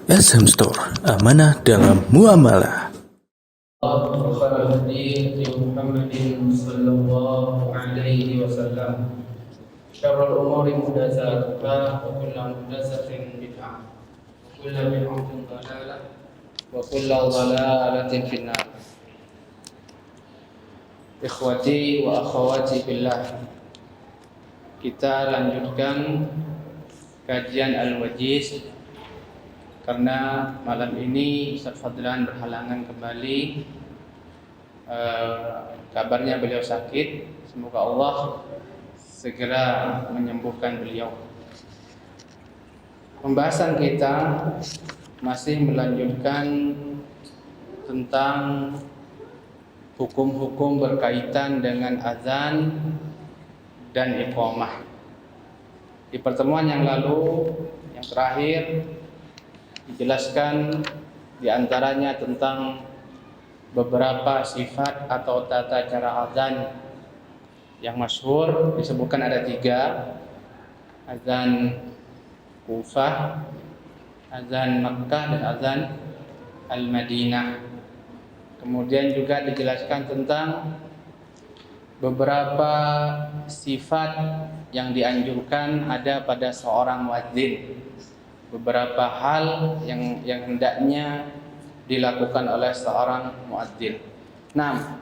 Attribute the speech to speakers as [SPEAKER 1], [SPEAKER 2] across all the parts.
[SPEAKER 1] SM Store, amanah dalam muamalah.
[SPEAKER 2] وخير الهدي هدي محمد صلى الله عليه وسلم شر الأمور محدثاتها وكل محدثة بدعة وكل بدعة ضلالة وكل ضلالة في النار. Ikhwati wa akhwati billah, kita lanjutkan kajian Al-Wajiz karena malam ini Ustaz Fadlan berhalangan kembali. Kabarnya beliau sakit, semoga Allah segera menyembuhkan beliau. Pembahasan kita masih melanjutkan tentang hukum-hukum berkaitan dengan azan dan iqamah. Di pertemuan yang lalu, yang terakhir, dijelaskan diantaranya tentang beberapa sifat atau tata cara azan yang masyhur. Disebutkan ada 3: azan Kufah, azan Makkah, dan azan Al-Madinah. Kemudian juga dijelaskan tentang beberapa sifat yang dianjurkan ada pada seorang muadzin, beberapa hal yang hendaknya dilakukan oleh seorang muadzin. Nah,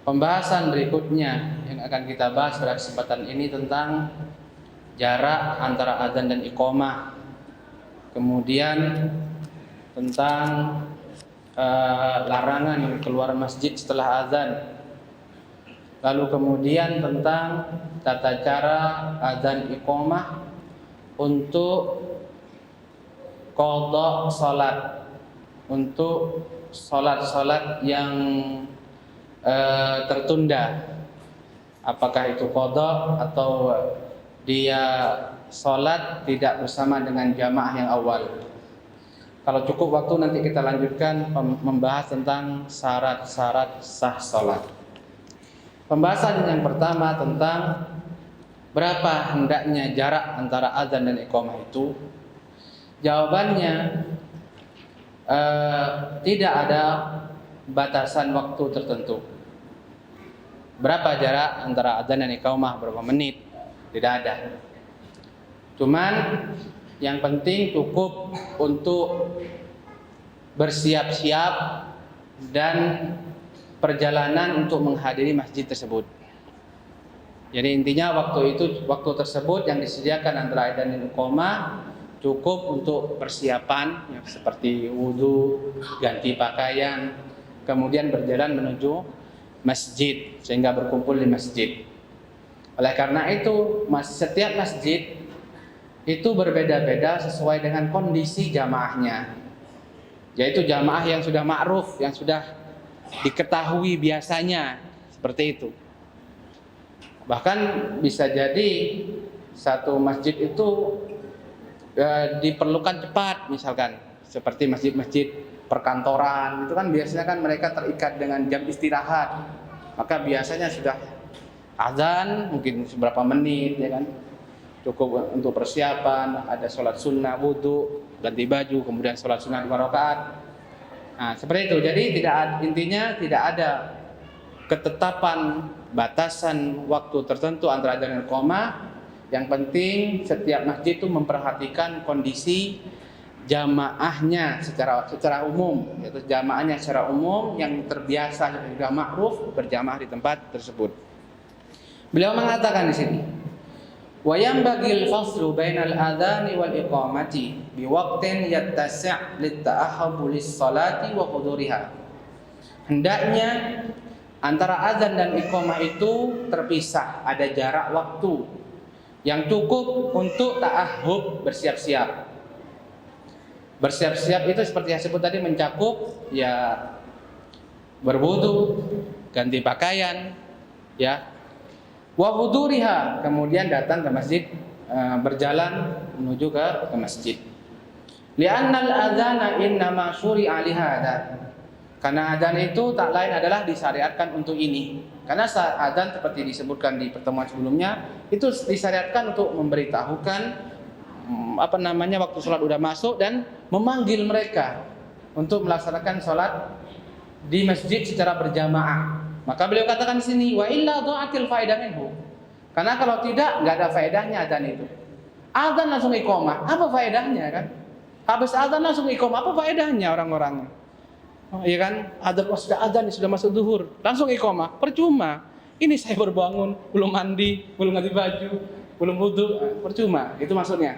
[SPEAKER 2] pembahasan berikutnya yang akan kita bahas pada kesempatan ini tentang jarak antara azan dan iqamah. Kemudian tentang larangan keluar masjid setelah azan. Lalu kemudian tentang tata cara azan iqamah untuk qadha salat, untuk salat-salat yang tertunda. Apakah itu qadha atau dia salat tidak bersama dengan jamaah yang awal. Kalau cukup waktu nanti kita lanjutkan membahas tentang syarat-syarat sah salat. Pembahasan yang pertama tentang berapa hendaknya jarak antara azan dan iqamah itu. Jawabannya tidak ada batasan waktu tertentu. Berapa jarak antara azan dan iqamah, berapa menit? Tidak ada. Cuman yang penting cukup untuk bersiap-siap dan perjalanan untuk menghadiri masjid tersebut. Jadi intinya waktu tersebut yang disediakan antara azan dan iqamah cukup untuk persiapan ya, seperti wudu, ganti pakaian, kemudian berjalan menuju masjid sehingga berkumpul di masjid. Oleh karena itu, setiap masjid itu berbeda-beda sesuai dengan kondisi jamaahnya. Yaitu jamaah yang sudah ma'ruf, yang sudah diketahui biasanya, seperti itu. Bahkan bisa jadi satu masjid itu diperlukan cepat, misalkan seperti masjid-masjid perkantoran, itu kan biasanya kan mereka terikat dengan jam istirahat. Maka biasanya sudah azan mungkin beberapa menit, ya kan, cukup untuk persiapan, ada sholat sunnah, wudu, ganti baju, kemudian sholat sunnah 2 rakaat. Nah, seperti itu. Jadi intinya tidak ada ketetapan batasan waktu tertentu antara azan dan iqamah. Yang penting setiap masjid itu memperhatikan kondisi jamaahnya secara umum, yaitu jamaahnya secara umum yang terbiasa juga ma'ruf berjamaah di tempat tersebut. Beliau mengatakan di sini, wa yanbaghi al-faslu bainal adhani wal iqamati biwaqtin yattasi' lit-ta'ahhub lis-salati wa huduriha. Hendaknya antara azan dan iqamah itu terpisah, ada jarak waktu yang cukup untuk ta'ahhub, bersiap-siap. Bersiap-siap itu seperti yang sebut tadi mencakup ya berwudu, ganti pakaian, ya, wa huduriha, kemudian datang ke masjid, berjalan menuju ke masjid. Li'annal adzana innama syuri'a lihada. Karena adzan itu tak lain adalah disyariatkan untuk ini. Karena adzan seperti disebutkan di pertemuan sebelumnya itu disyariatkan untuk memberitahukan waktu sholat udah masuk dan memanggil mereka untuk melaksanakan sholat di masjid secara berjamaah. Maka beliau katakan di sini, wa illa dha'atil faedah minhu. Karena kalau tidak, nggak ada faedahnya adzan itu. Adzan langsung iqamah, apa faedahnya kan? Habis adzan langsung iqamah, apa faedahnya orang-orang? Oh, iya kan? Adzan sudah adzan, sudah masuk zuhur, langsung iqamah, percuma. Ini saya baru bangun, belum mandi, belum ganti baju, belum wudu, percuma. Itu maksudnya.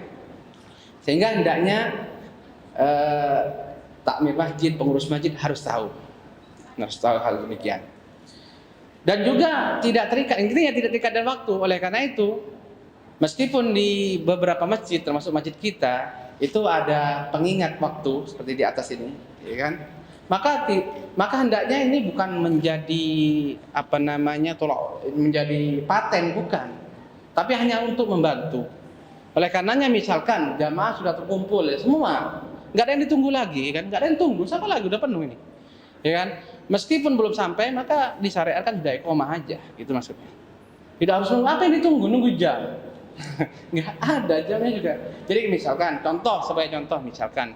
[SPEAKER 2] Sehingga hendaknya takmir masjid, pengurus masjid harus tahu hal demikian. Dan juga tidak terikat, intinya tidak terikat dan waktu. Oleh karena itu, meskipun di beberapa masjid, termasuk masjid kita, itu ada pengingat waktu seperti di atas ini, ya kan? Maka hendaknya ini bukan menjadi menjadi paten, bukan, tapi hanya untuk membantu. Oleh karenanya misalkan jamaah sudah terkumpul ya semua, nggak ada yang ditunggu lagi kan, nggak ada yang tunggu, siapa lagi udah penuh ini, ya kan? Meskipun belum sampai maka disyariatkan sudah iqamah aja, gitu maksudnya. Tidak harus nunggu, apa yang ditunggu, nunggu jam. Nggak ada jamnya juga. Jadi misalkan sebagai contoh misalkan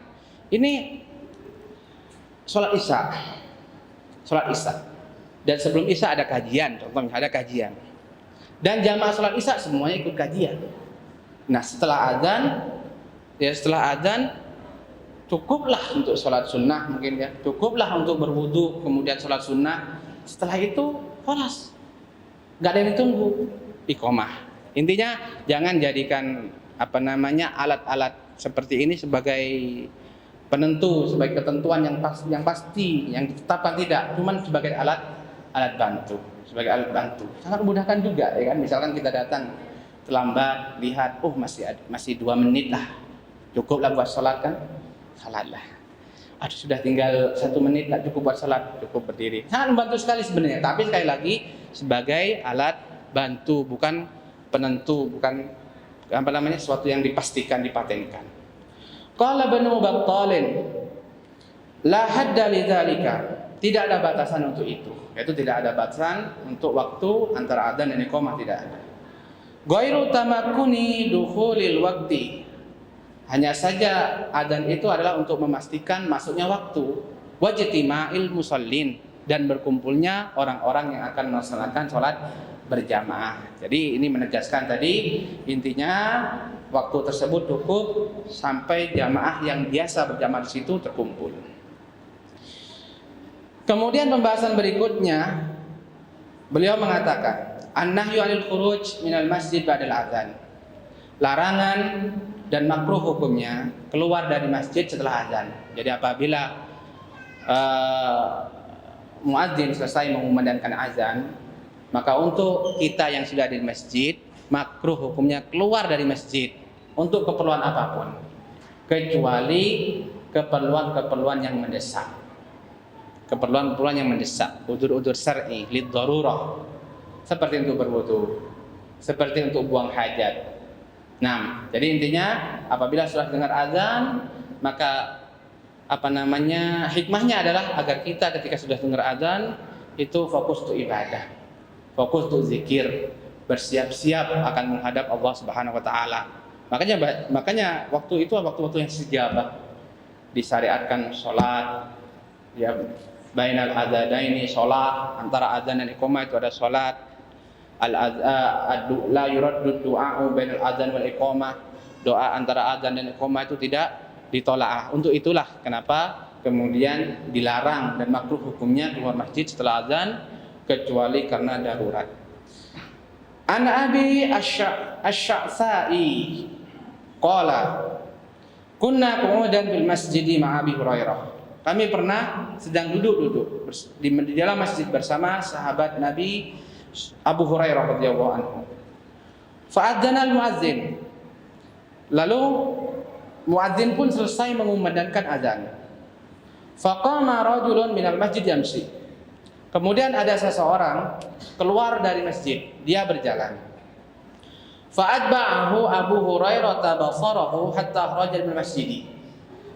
[SPEAKER 2] ini sholat isya dan sebelum isya ada kajian, contoh misalnya ada kajian dan jamaah sholat isya semuanya ikut kajian. Nah setelah adzan cukuplah untuk sholat sunnah mungkin ya, cukuplah untuk berwudu kemudian sholat sunnah. Setelah itu kholas, nggak ada yang ditunggu, iqamah. Intinya jangan jadikan alat-alat seperti ini sebagai penentu, sebagai ketentuan yang pasti, yang ditetapkan, tidak, cuman sebagai alat bantu, sangat memudahkan juga ya kan. Misalkan kita datang terlambat, lihat masih 2 menit lah, cukuplah buat sholat kan, sholatlah. Aduh sudah tinggal 1 menit, tak cukup buat sholat, cukup berdiri. Sangat membantu sekali sebenarnya, tapi sekali lagi sebagai alat bantu, bukan penentu, bukan sesuatu yang dipastikan, dipatenkan. Qala Ibnu Battalin, la hadda lidzalika, tidak ada batasan untuk itu. Yaitu tidak ada batasan untuk waktu antara adzan dan iqamah, tidak ada. Ghairu tamakkuni dukhulil waqti, hanya saja adzan itu adalah untuk memastikan masuknya waktu, wajtima'il musallin, dan berkumpulnya orang-orang yang akan melaksanakan sholat berjamaah. Jadi ini menegaskan tadi intinya waktu tersebut cukup sampai jamaah yang biasa berjamaah di situ terkumpul. Kemudian pembahasan berikutnya beliau mengatakan an-nahyu 'anil khuruj minal masjid ba'dal adzan. Larangan dan makruh hukumnya keluar dari masjid setelah azan. Jadi apabila muadzin selesai mengumandangkan azan, maka untuk kita yang sudah di masjid, makruh hukumnya keluar dari masjid untuk keperluan apapun, kecuali keperluan yang mendesak. Keperluan yang mendesak, udzur syar'i lid darurah, seperti untuk berwudu, seperti untuk buang hajat. Nah, jadi intinya apabila sudah dengar azan, maka hikmahnya adalah agar kita ketika sudah dengar azan itu fokus untuk ibadah, fokus untuk zikir, bersiap-siap akan menghadap Allah Subhanahu wa taala. Makanya waktu itu waktu-waktu yang sejabah, disyariatkan salat ya, bainal adzanaini salat, antara adzan dan iqamah itu ada salat. La yuraddu du'a'u bainal adzan wal iqamah, doa antara adzan dan iqamah itu tidak ditolak. Untuk itulah kenapa kemudian dilarang dan makruh hukumnya keluar masjid setelah adzan kecuali karena darurat. An Abi Asy-Sya'sa'i qala kunna qu'udan fil masjidi ma'a Abi Hurairah. Kami pernah sedang duduk di dalam masjid bersama sahabat Nabi Abu Hurairah radhiyallahu anhu. Fa'adzana al-muadzin. Lalu muadzin pun selesai mengumandangkan azan. Faqama rajulun minal masjid yamshi. Kemudian ada seseorang keluar dari masjid, dia berjalan. Fa'atba'ahu Abu Hurairah tabasarahu hatta kharaja min masjid.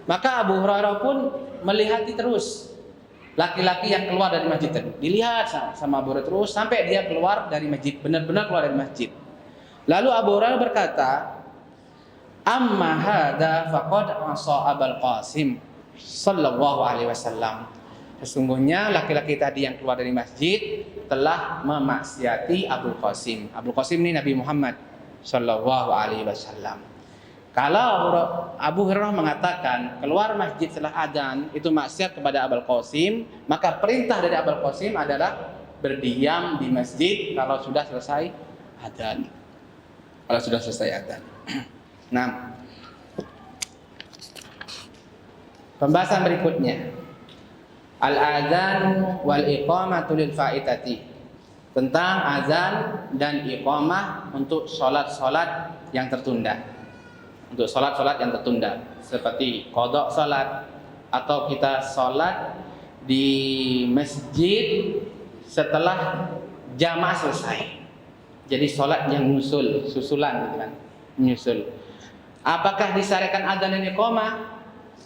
[SPEAKER 2] Maka Abu Hurairah pun melihati terus laki-laki yang keluar dari masjid tadi. Dilihat sama Abu Hurairah terus sampai dia keluar dari masjid, benar-benar keluar dari masjid. Lalu Abu Hurairah berkata, Amma hadza faqad asa Abul Qasim sallallahu alaihi wasallam. Sesungguhnya laki-laki tadi yang keluar dari masjid telah memaksiati Abul Qasim. Abul Qasim ini Nabi Muhammad sallallahu alaihi wasallam. Kalau Abu Hurairah mengatakan keluar masjid setelah adzan itu maksiat kepada Abul Qasim, maka perintah dari Abul Qasim adalah berdiam di masjid kalau sudah selesai adzan. Kalau sudah selesai adzan. Nah, pembahasan berikutnya al-adzan wal iqamatu lil faitati, tentang azan dan iqamah untuk salat-salat yang tertunda. Untuk salat-salat yang tertunda seperti qada salat atau kita salat di masjid setelah jamaah selesai. Jadi salat yang susulan gitu kan, menyusul. Apakah disyariatkan adzan dan iqamah?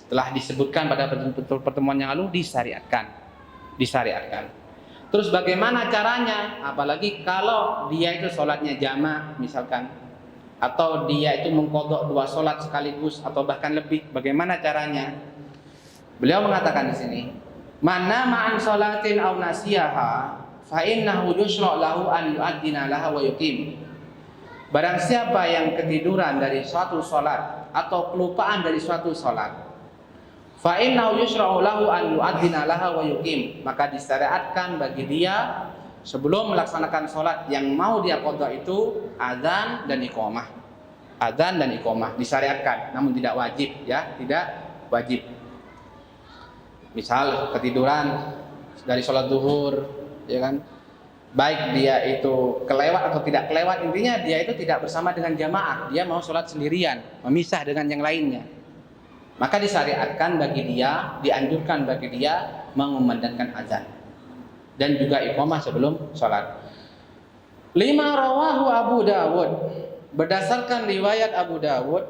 [SPEAKER 2] Telah disebutkan pada pertemuan yang lalu disyariatkan. Terus bagaimana caranya? Apalagi kalau dia itu sholatnya jamaah misalkan, atau dia itu mengqadha 2 sholat sekaligus atau bahkan lebih, bagaimana caranya? Beliau mengatakan di sini, "Mana ma'an sholatin aw nasiyaha fa innahu yushra' lahu an yu'addina laha wa yuqim." Barang siapa yang ketiduran dari suatu sholat atau kelupaan dari suatu sholat, fa innahu yushra'u lahu an yu'addina laha wa yuqim, maka disyariatkan bagi dia sebelum melaksanakan sholat yang mau dia qadha itu azan dan iqamah. Azan dan iqamah disyariatkan, namun tidak wajib ya, tidak wajib. Misal ketiduran dari sholat zuhur, ya kan? Baik dia itu kelewat atau tidak kelewat, intinya dia itu tidak bersama dengan jamaah, dia mau sholat sendirian, memisah dengan yang lainnya. Maka disyariatkan bagi dia, dianjurkan bagi dia mengumandangkan azan dan juga iqamah sebelum sholat. 5 rawahu Abu Dawud, berdasarkan riwayat Abu Dawud,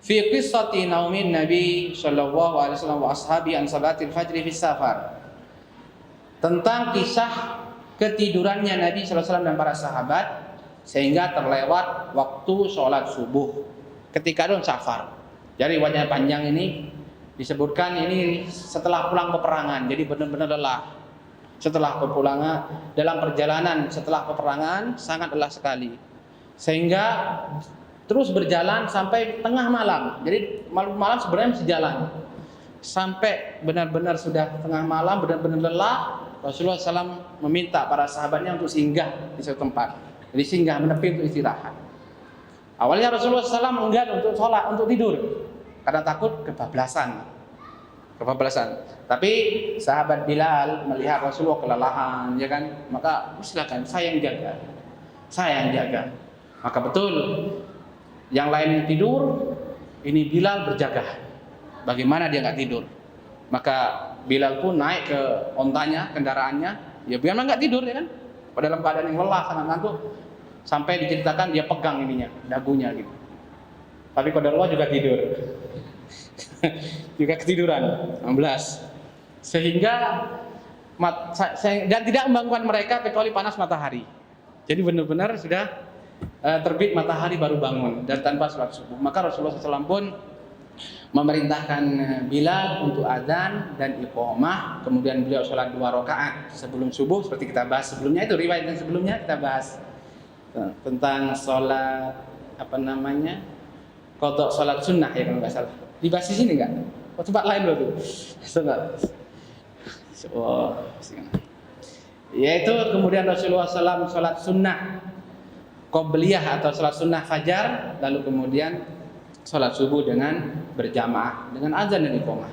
[SPEAKER 2] fi qissati naumin Nabi sallallahu alaihi wasallam wa ashabi an salatil fajri fi safar, tentang kisah ketidurannya Nabi sallallahu alaihi wasallam dan para sahabat sehingga terlewat waktu sholat subuh ketika dalam safar. Jadi riwayatnya panjang ini disebutkan ini setelah pulang peperangan, jadi benar-benar lelah. Setelah pepulangan, dalam perjalanan setelah peperangan sangat lelah sekali, sehingga terus berjalan sampai tengah malam. Jadi malam sebenarnya masih jalan sampai benar-benar sudah tengah malam, benar-benar lelah. Rasulullah SAW meminta para sahabatnya untuk singgah di suatu tempat, jadi singgah menepi untuk istirahat. Awalnya Rasulullah SAW enggan untuk sholat, untuk tidur, karena takut kebablasan. Tapi sahabat Bilal melihat Rasulullah kelelahan, ya kan, maka silakan saya yang jaga. Maka betul, yang lain tidur, ini Bilal berjaga. Bagaimana dia nggak tidur? Maka Bilal pun naik ke ontanya, kendaraannya, ya biar nggak tidur, ya kan? Pada dalam keadaan yang lelah, sangat ngantuk, sampai diceritakan dia pegang ininya, dagunya gitu. Tapi qadarullah juga tidur. Juga ketiduran 16. Sehingga dan tidak membangunkan mereka kecuali panas matahari. Jadi benar-benar sudah terbit matahari baru bangun dan tanpa sholat subuh. Maka Rasulullah SAW pun memerintahkan Bilal untuk azan dan iqamah. Kemudian beliau sholat 2 rakaat sebelum subuh, seperti kita bahas sebelumnya. Itu riwayat yang sebelumnya kita bahas tentang sholat qadha sholat sunnah, ya kalau nggak salah. Dibahas di sini nggak? Oh, tempat lain loh tuh. Yaitu kemudian Rasulullah SAW sholat sunnah qobliyah atau sholat sunnah fajar, lalu kemudian sholat subuh dengan berjamaah dengan azan dan iqamah.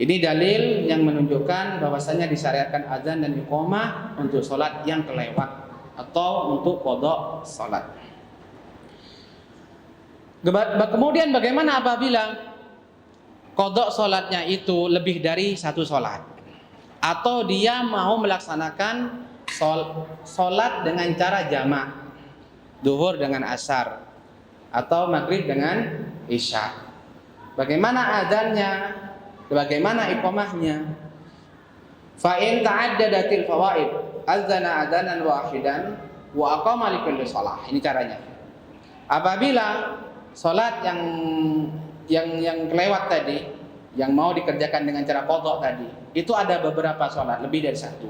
[SPEAKER 2] Ini dalil yang menunjukkan bahwasanya disyariatkan azan dan iqamah untuk sholat yang kelewat atau untuk qadha sholat. Kemudian bagaimana apabila qadha sholatnya itu lebih dari 1 sholat, atau dia mau melaksanakan sholat dengan cara jamak, zuhur dengan asar atau maghrib dengan isya. Bagaimana adzannya? Bagaimana iqamahnya? Fa in ta'addadatil fawaid adzana adzanan wahidan wa aqama likulli shalah. Ini caranya. Apabila Salat yang kelewat tadi, yang mau dikerjakan dengan cara qadha tadi, itu ada beberapa salat, lebih dari satu.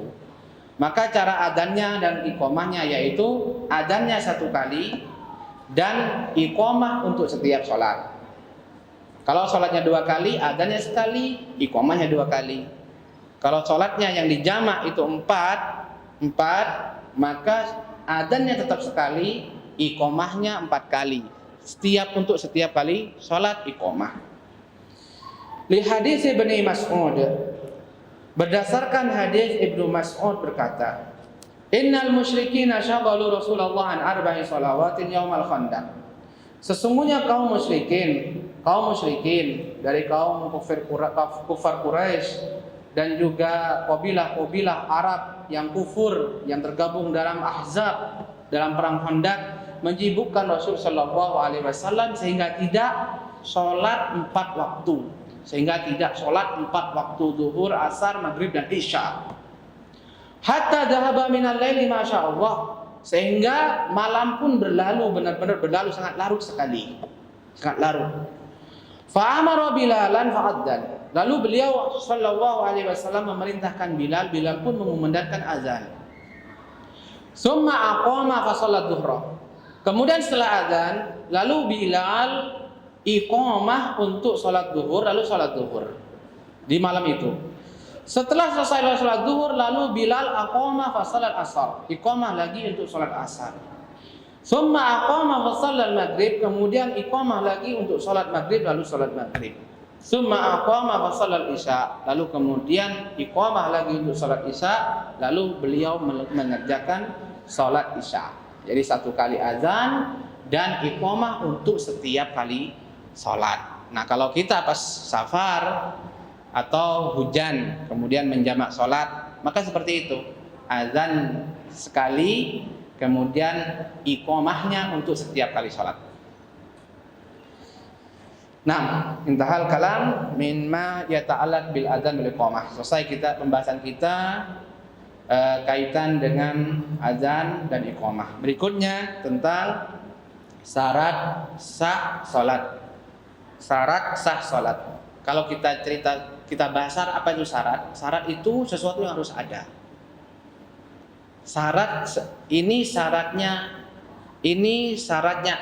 [SPEAKER 2] Maka cara adzannya dan iqamahnya yaitu adzannya 1 kali dan iqamah untuk setiap salat. Kalau salatnya 2 kali, adzannya sekali, iqamahnya 2 kali. Kalau salatnya yang dijamak itu 4, maka adzannya tetap sekali, iqamahnya 4 kali. Untuk setiap kali salat iqamah. Li hadis Ibnu Mas'ud, berdasarkan hadis Ibnu Mas'ud berkata, innal musyrikina syaghalu Rasulullah an arba'i shalawatin yaumal khandaq. Sesungguhnya kaum musyrikin dari kaum kufar Quraisy dan juga kabilah-kabilah Arab yang kufur yang tergabung dalam Ahzab, dalam perang Khandaq, menyibukkan Rasul sallallahu alaihi wasallam sehingga tidak sholat 4 waktu. Sehingga tidak sholat 4 waktu zuhur, asar, maghrib dan isya. Hatta dhahaba minal laili masyaallah, sehingga malam pun berlalu, benar-benar berlalu sangat larut sekali. Sangat larut. Fa amara Bilalan fa'adzan. Lalu beliau sallallahu alaihi wasallam memerintahkan Bilal pun mengumandangkan azan. Summa aqama fa shalat dhuhra. Kemudian setelah azan, lalu Bilal iqamah untuk salat zuhur, lalu salat zuhur di malam itu. Setelah selesai salat zuhur, lalu Bilal aqama fa salat asar, iqamah lagi untuk salat asar. Summa aqama fa salat maghrib, kemudian iqamah lagi untuk salat maghrib, lalu salat maghrib. Summa aqama fa salat isya, lalu kemudian iqamah lagi untuk salat isya, lalu beliau mengerjakan salat isya. Jadi 1 kali azan dan iqamah untuk setiap kali salat. Nah, kalau kita pas safar atau hujan kemudian menjamak salat, maka seperti itu. Azan sekali, kemudian iqamahnya untuk setiap kali salat. Nah, intahal kalam min ma yata'allaq bil adzan bil iqamah. Selesai pembahasan kita kaitan dengan azan dan iqamah. Berikutnya tentang syarat sah salat. Syarat sah salat. Kalau kita bahas apa itu syarat? Syarat itu sesuatu yang harus ada. Syarat ini syaratnya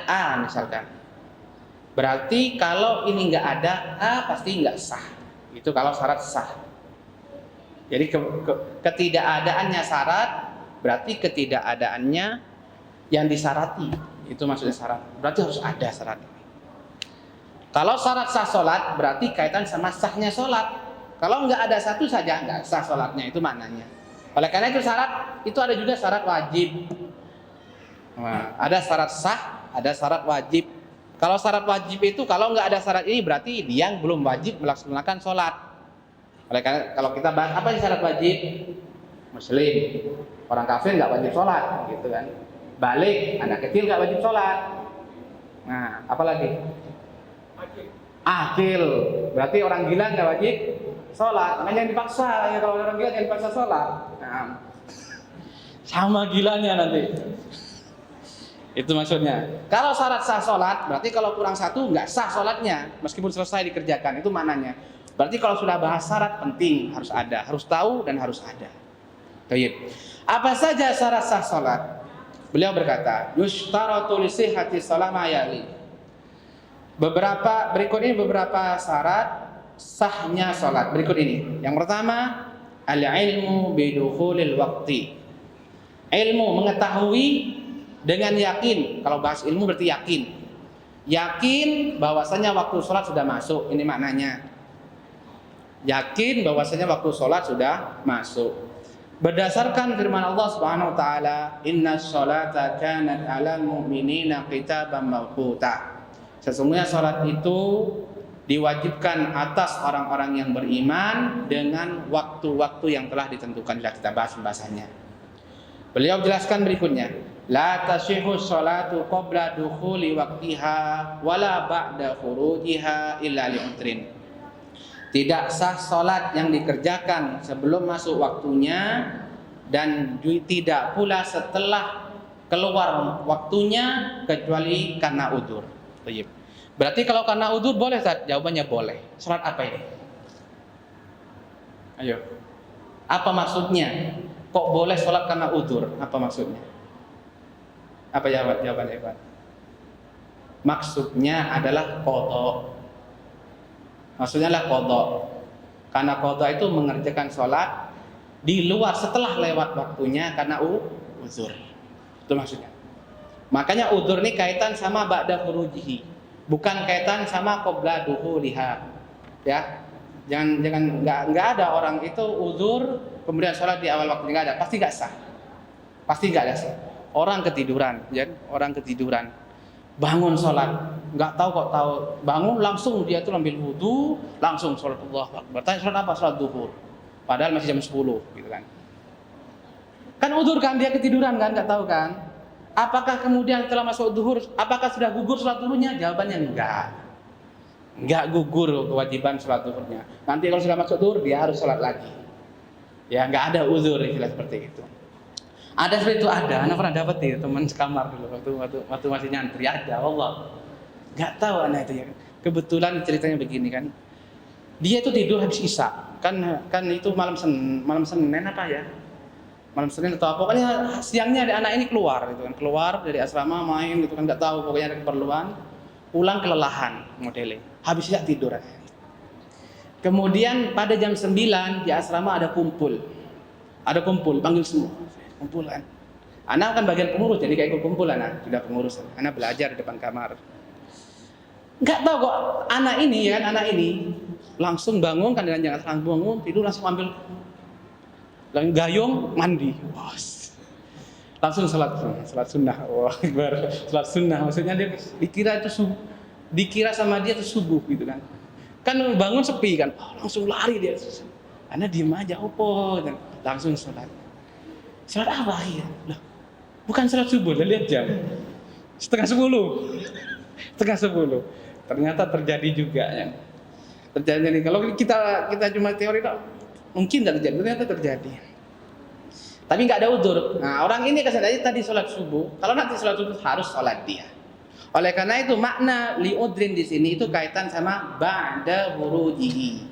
[SPEAKER 2] A misalkan. Berarti kalau ini nggak ada A pasti nggak sah. Itu kalau syarat sah. Jadi ketidakadaannya syarat berarti ketidakadaannya yang disyarati. Itu maksudnya syarat. Berarti harus ada syarat. Kalau syarat sah salat berarti kaitan sama sahnya salat. Kalau nggak ada satu saja nggak sah salatnya, itu maknanya. Oleh karena itu syarat itu ada juga syarat wajib. Nah, ada syarat sah, ada syarat wajib. Kalau syarat wajib itu kalau nggak ada syarat ini berarti dia belum wajib melaksanakan salat. Oleh karena kalau kita bahas apa sih syarat wajib? Muslim, orang kafir nggak wajib salat, gitu kan? Balik, anak kecil nggak wajib salat. Nah, apalagi? Akil, berarti orang gila nggak wajib sholat. Makanya jangan dipaksa, ya kalau orang gila jangan dipaksa sholat. Nah, sama gilanya nanti. Itu maksudnya. Kalau syarat sah sholat, berarti kalau kurang satu nggak sah sholatnya, meskipun selesai dikerjakan. Itu maknanya. Berarti kalau sudah bahas syarat penting harus ada, harus tahu dan harus ada. Baik. Apa saja syarat sah sholat? Beliau berkata, yushtaratu li sihhati shalah ma yali. Berikut ini beberapa syarat sahnya sholat. Berikut ini. Yang pertama, al-ilmu bidukhulil waqti. Ilmu, mengetahui dengan yakin. Kalau bahas ilmu berarti yakin. Yakin bahwasanya waktu sholat sudah masuk. Ini maknanya. Yakin bahwasanya waktu sholat sudah masuk. Berdasarkan firman Allah Subhanahu wa taala, "Innas sholata kanat 'alal mu'minina kitaban mawquta." Sesungguhnya salat itu diwajibkan atas orang-orang yang beriman dengan waktu-waktu yang telah ditentukan. Sudah kita bahas pembahasannya. Beliau jelaskan berikutnya, la tashihu sholatu qabla dukhuli waqtiha wala ba'da khurujiha illa li'udrin. Tidak sah salat yang dikerjakan sebelum masuk waktunya dan tidak pula setelah keluar waktunya kecuali karena udzur. Berarti kalau karena udzur boleh, Ustaz? Jawabannya boleh. Sholat apa ini? Ayo. Apa maksudnya? Kok boleh sholat karena udzur? Apa maksudnya? Apa jawabannya, Pak? Maksudnya adalah qadha. Maksudnya adalah qadha. Karena qadha itu mengerjakan sholat di luar setelah lewat waktunya karena udzur. Itu maksudnya. Makanya udzur ini kaitan sama ba'da khurujihi, bukan kaitan sama qabla duhuliha. Ya. Jangan nggak ada orang itu udzur kemudian sholat di awal waktu, nggak ada, pasti nggak sah. Pasti nggak ada sah. Orang ketiduran, ya, orang ketiduran. Bangun sholat, nggak tahu kok tahu bangun langsung dia tuh ambil wudu, langsung sholat Allahu Akbar. Tanya sholat apa? Sholat duhur. Padahal masih jam 10 gitu kan. Kan udzur kan, dia ketiduran kan, nggak tahu kan. Apakah kemudian setelah masuk duhur, apakah sudah gugur sholat duhurnya? Jawabannya enggak gugur kewajiban sholat duhurnya. Nanti kalau sudah masuk duhur dia harus sholat lagi. Ya nggak ada udzur istilah seperti itu. Ada seperti itu ada. Anak pernah dapat ya teman sekamar dulu waktu masih nyantri ada. Allah nggak tahu anak itu ya. Kebetulan ceritanya begini kan. Dia itu tidur habis isya. Kan itu malam Senin apa ya? Malam Senin atau apa, pokoknya siangnya ada anak ini keluar gitu kan, keluar dari asrama main gitu kan, nggak tahu pokoknya ada keperluan, pulang kelelahan modelnya, habis tidak tidur. Kemudian pada jam 9 di asrama ada kumpul, panggil semua, kumpulan. Anak kan bagian pengurus, jadi kayak ikut kumpul anak, sudah pengurus, anak belajar di depan kamar. Nggak tahu kok anak ini langsung bangun kan, dengan jangan bangun tidur langsung ambil gayung mandi, bos. Langsung salat sunnah. Wah, salat sunnah. Maksudnya dia dikira sama dia itu subuh gitu kan. Kan bangun sepi kan, langsung lari dia. Karena diem aja, opo, dan langsung salat. Salat apa ya? Loh, bukan salat subuh, lihat jam. Setengah 10. Ternyata terjadi juga ya. Terjadi. Kalau kita cuma teori mungkin tidak terjadi, ternyata terjadi. Tapi nggak ada udzur. Nah, orang ini kesannya tadi sholat subuh. Kalau nanti sholat subuh harus sholat dia. Oleh karena itu makna liudrin di sini itu kaitan sama ba'da hurujihi.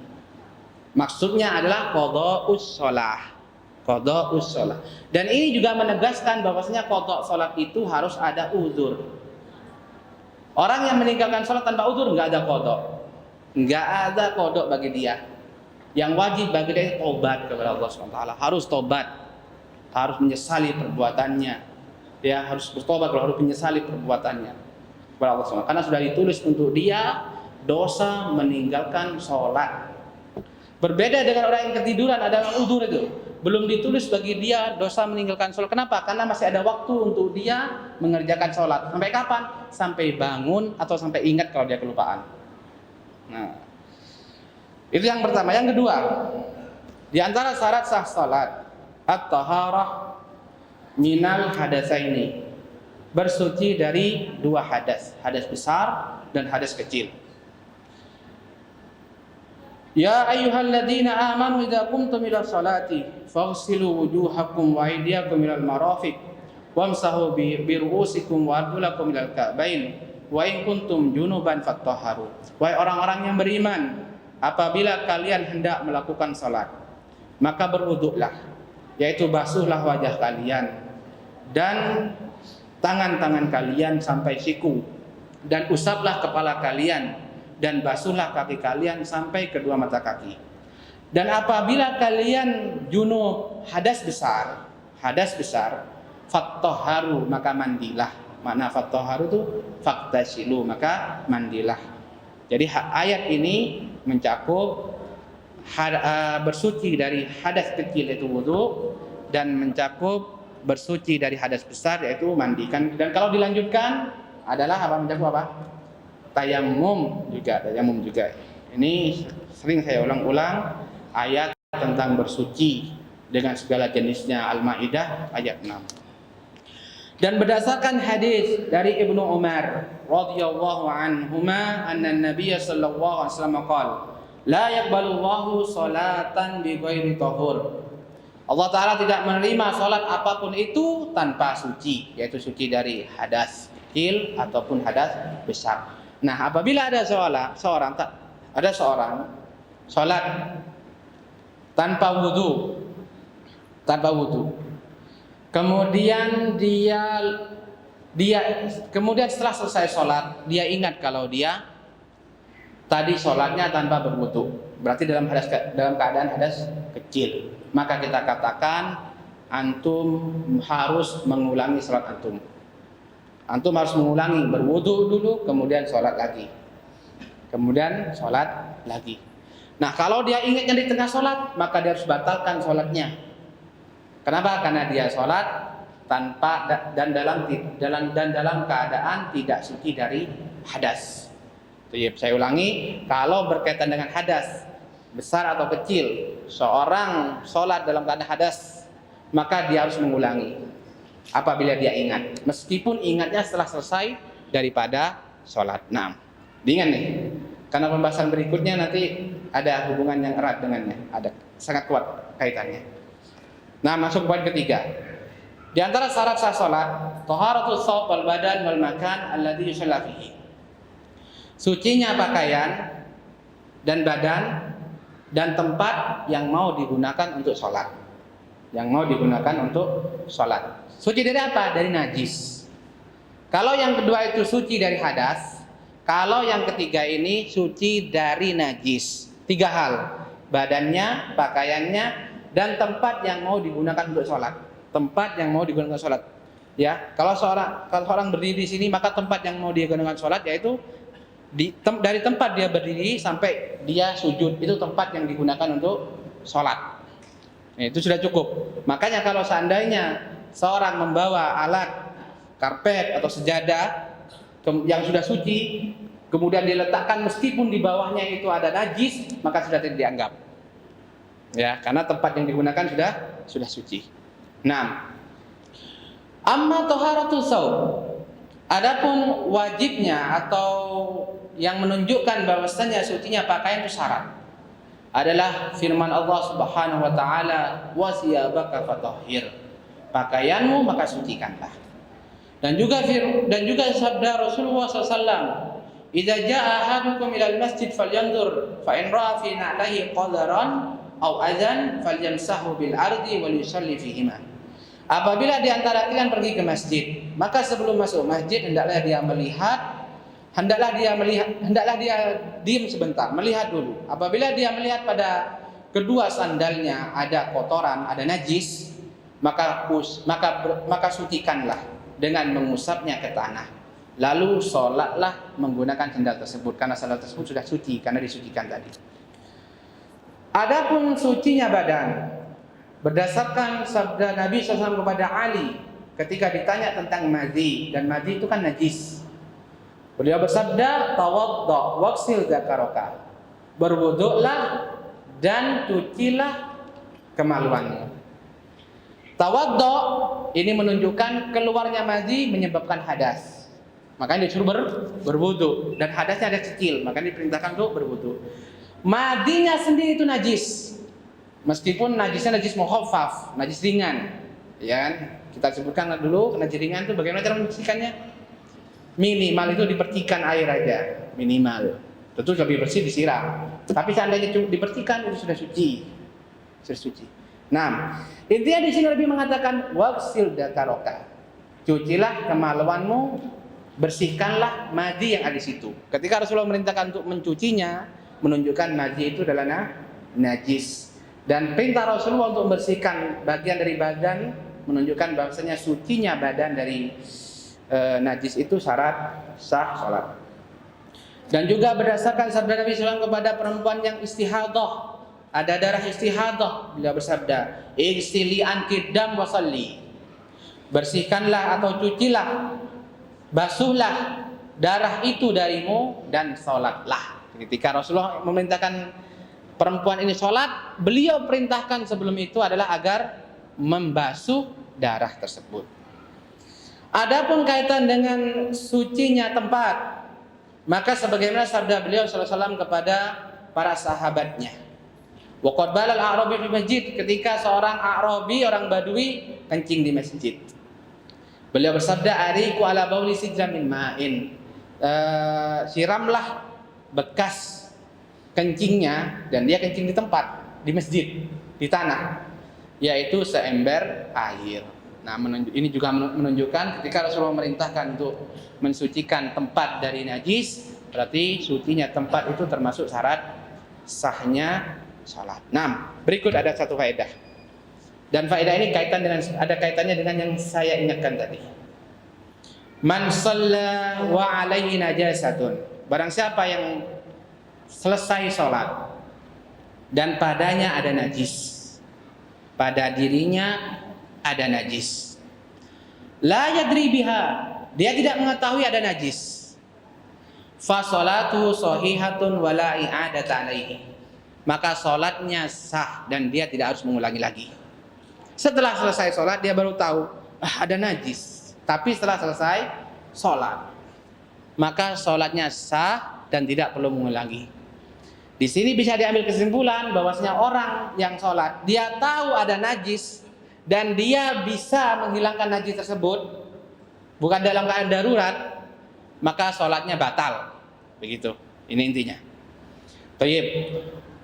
[SPEAKER 2] Maksudnya adalah qadha'us shalah. Dan ini juga menegaskan bahwasanya qadha' salat itu harus ada udzur. Orang yang meninggalkan sholat tanpa udzur nggak ada qadha'. Nggak ada qadha' bagi dia. Yang wajib bagi dia tobat kepada Allah SWT. Harus tobat, harus menyesali perbuatannya. Dia harus bertobat, harus menyesali perbuatannya kepada Allah SWT. Karena sudah ditulis untuk dia dosa meninggalkan sholat. Berbeda dengan orang yang ketiduran, ada udzur itu. Belum ditulis bagi dia dosa meninggalkan sholat. Kenapa? Karena masih ada waktu untuk dia mengerjakan sholat. Sampai kapan? Sampai bangun atau sampai ingat kalau dia kelupaan. Nah, itu yang pertama. Yang kedua, di antara syarat sah salat at-taharah minal hadatsaini, bersuci dari dua hadas besar dan hadas kecil. Ya ayyuhalladzina amanu idza qumtum ila sholati faghsilu wujuhakum wa aydiyakum ilal marafiq wamsahu bi ru'usikum wa arjulakum ilal ka'bain wa in kuntum junuban fattahharu. Wahai orang-orang yang beriman, apabila kalian hendak melakukan salat, maka berwuduklah, yaitu basuhlah wajah kalian dan tangan-tangan kalian sampai siku, dan usaplah kepala kalian dan basuhlah kaki kalian sampai kedua mata kaki. Dan apabila kalian junub hadas besar, fattahharu, maka mandilah. Makna fattahharu itu faktasilu, maka mandilah. Jadi ayat ini mencakup bersuci dari hadas kecil yaitu wudu, dan mencakup bersuci dari hadas besar yaitu mandikan. Dan kalau dilanjutkan adalah apa, mencakup apa? Tayamum juga. Ini sering saya ulang-ulang ayat tentang bersuci dengan segala jenisnya, Al-Maidah ayat 6. Dan berdasarkan hadis dari Ibnu Umar radhiyallahu anhuma anna Nabiy sallallahu alaihi wasallam qala la yaqbalu Allahu salatan bi ghairi tahur. Allah Taala tidak menerima salat apapun itu tanpa suci, yaitu suci dari hadas kecil ataupun hadas besar. Nah, apabila ada seorang sholat tanpa wudu, kemudian kemudian setelah selesai sholat dia ingat kalau dia tadi sholatnya tanpa berwudu, berarti dalam keadaan hadas kecil, maka kita katakan antum harus mengulangi sholat antum. Antum harus mengulangi, berwudu dulu, kemudian sholat lagi. Nah, kalau dia ingatnya di tengah sholat, maka dia harus batalkan sholatnya. Kenapa? Karena dia sholat tanpa dan dalam keadaan tidak suci dari hadas. Saya ulangi, kalau berkaitan dengan hadas besar atau kecil, seorang sholat dalam keadaan hadas, maka dia harus mengulangi apabila dia ingat, meskipun ingatnya setelah selesai daripada sholat. Nah, diingat nih, karena pembahasan berikutnya nanti ada hubungan yang erat dengannya, ada sangat kuat kaitannya. Nah, masuk poin ketiga. Di antara syarat sah sholat, taharatus thawb wal badan wal makan alladhi yusalla fihi. Sucinya pakaian dan badan dan tempat yang mau digunakan untuk sholat. Suci dari apa? Dari najis. Kalau yang kedua itu suci dari hadas, kalau yang ketiga ini suci dari najis. 3 hal: badannya, pakaiannya, dan tempat yang mau digunakan untuk sholat. Ya, kalau seorang berdiri di sini, maka tempat yang mau digunakan sholat yaitu dari tempat dia berdiri sampai dia sujud, itu tempat yang digunakan untuk sholat. Itu sudah cukup. Makanya kalau seandainya seorang membawa alat karpet atau sejadah yang sudah suci, kemudian diletakkan meskipun di bawahnya itu ada najis, maka sudah tidak dianggap. Ya, karena tempat yang digunakan sudah suci. Nah, amma taharatus shaum. Adapun wajibnya atau yang menunjukkan bahwasanya sucinya pakaian itu syarat adalah firman Allah Subhanahu wa taala, wasiyabaka fatahhir. Pakaianmu maka sucikanlah. Dan juga sabda Rasulullah SAW, idza jaa ahadukum ilal masjid falyanzur fa in ra'a fi na'lihi qadaran aw adzan falyamsahu bil ardi wal yusalli fihima. Apabila di antara kalian pergi ke masjid, maka sebelum masuk masjid hendaklah dia diam sebentar, melihat dulu. Apabila dia melihat pada kedua sandalnya ada kotoran, ada najis, maka sucikanlah dengan mengusapnya ke tanah. Lalu sholatlah menggunakan sandal tersebut, karena sandal tersebut sudah suci karena disucikan tadi. Adapun sucinya badan, berdasarkan sabda Nabi SAW kepada Ali ketika ditanya tentang madhi, dan madhi itu kan najis. Beliau bersabda, tawadda waqsil dzakaraka. Berwuduklah dan cucilah kemaluanmu. Tawadda ini menunjukkan keluarnya madhi menyebabkan hadas. Makanya disuruh berwudu, dan hadasnya ada kecil, makanya diperintahkan untuk berwudu. Madhinya sendiri itu najis. Meskipun najisnya najis mukhaffaf, najis ringan. Ya kan? Kita sebutkan dulu najis ringan itu bagaimana cara membersihkannya? Minimal itu dipercikan air aja, minimal. Tentu lebih bersih disiram. Tapi seandainya dipercikan itu sudah suci. Nah, intinya di sini lebih mengatakan waqsil dzakaraka. Cucilah kemaluanmu, bersihkanlah madhi yang ada di situ. Ketika Rasulullah merintahkan untuk mencucinya, menunjukkan madhi itu adalah najis. Dan perintah Rasulullah untuk membersihkan bagian dari badan menunjukkan bahwasanya sucinya badan dari najis itu syarat sah sholat. Dan juga berdasarkan sabda Nabi SAW kepada perempuan yang istihadah, ada darah istihadah, beliau bersabda, ighsili anki dam wasalli. Bersihkanlah atau cucilah, basuhlah darah itu darimu dan sholatlah. Ketika Rasulullah memerintahkan perempuan ini sholat, beliau perintahkan sebelum itu adalah agar membasuh darah tersebut. Adapun kaitan dengan sucinya tempat, maka sebagaimana sabda beliau SAW kepada para sahabatnya, waqad balal a'rabi fi masjid, ketika seorang a'rabi, orang badui kencing di masjid, beliau bersabda, ariku ala bauli sijra min ma'in, siramlah bekas kencingnya, dan dia kencing di tempat, di masjid, di tanah, yaitu seember air. Nah, ini juga menunjukkan ketika Rasulullah memerintahkan untuk mensucikan tempat dari najis, berarti sucinya tempat itu termasuk syarat sahnya salat. Nah, berikut ada satu faedah. Dan faedah ini ada kaitannya dengan yang saya ingatkan tadi. Man shalla wa alaihi najasatun. Barang siapa yang selesai salat dan padanya ada najis, pada dirinya ada najis. La yadri biha, dia tidak mengetahui ada najis. Fa salatu sahihatun wa la i'adata alaihi. Maka salatnya sah dan dia tidak harus mengulangi lagi. Setelah selesai salat dia baru tahu ada najis. Tapi setelah selesai salat, maka salatnya sah dan tidak perlu mengulangi. Di sini bisa diambil kesimpulan bahwasanya orang yang salat dia tahu ada najis dan dia bisa menghilangkan najis tersebut bukan dalam keadaan darurat, maka sholatnya batal. Begitu, ini intinya. Baik.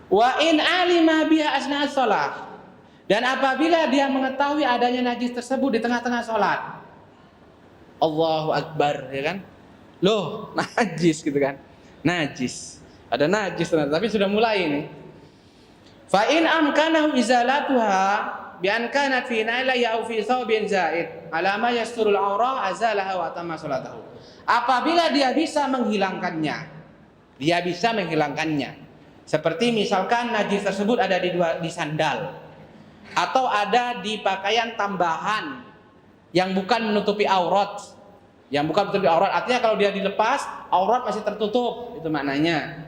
[SPEAKER 2] Wa in alima biha asna sholat, dan apabila dia mengetahui adanya najis tersebut di tengah-tengah sholat, Allahu Akbar, ya kan? Loh, najis gitu kan? Najis, ada najis ternyata, tapi sudah mulai ini. Fa in amkanahu izalatuha bi an kanat fi naila ya fi thawbin zaid ala ma yasturul aurah azalaha wa tamma salatahu. Apabila dia bisa menghilangkannya, seperti misalkan najis tersebut ada di sandal atau ada di pakaian tambahan yang bukan menutupi aurat, artinya kalau dia dilepas aurat masih tertutup, itu maknanya.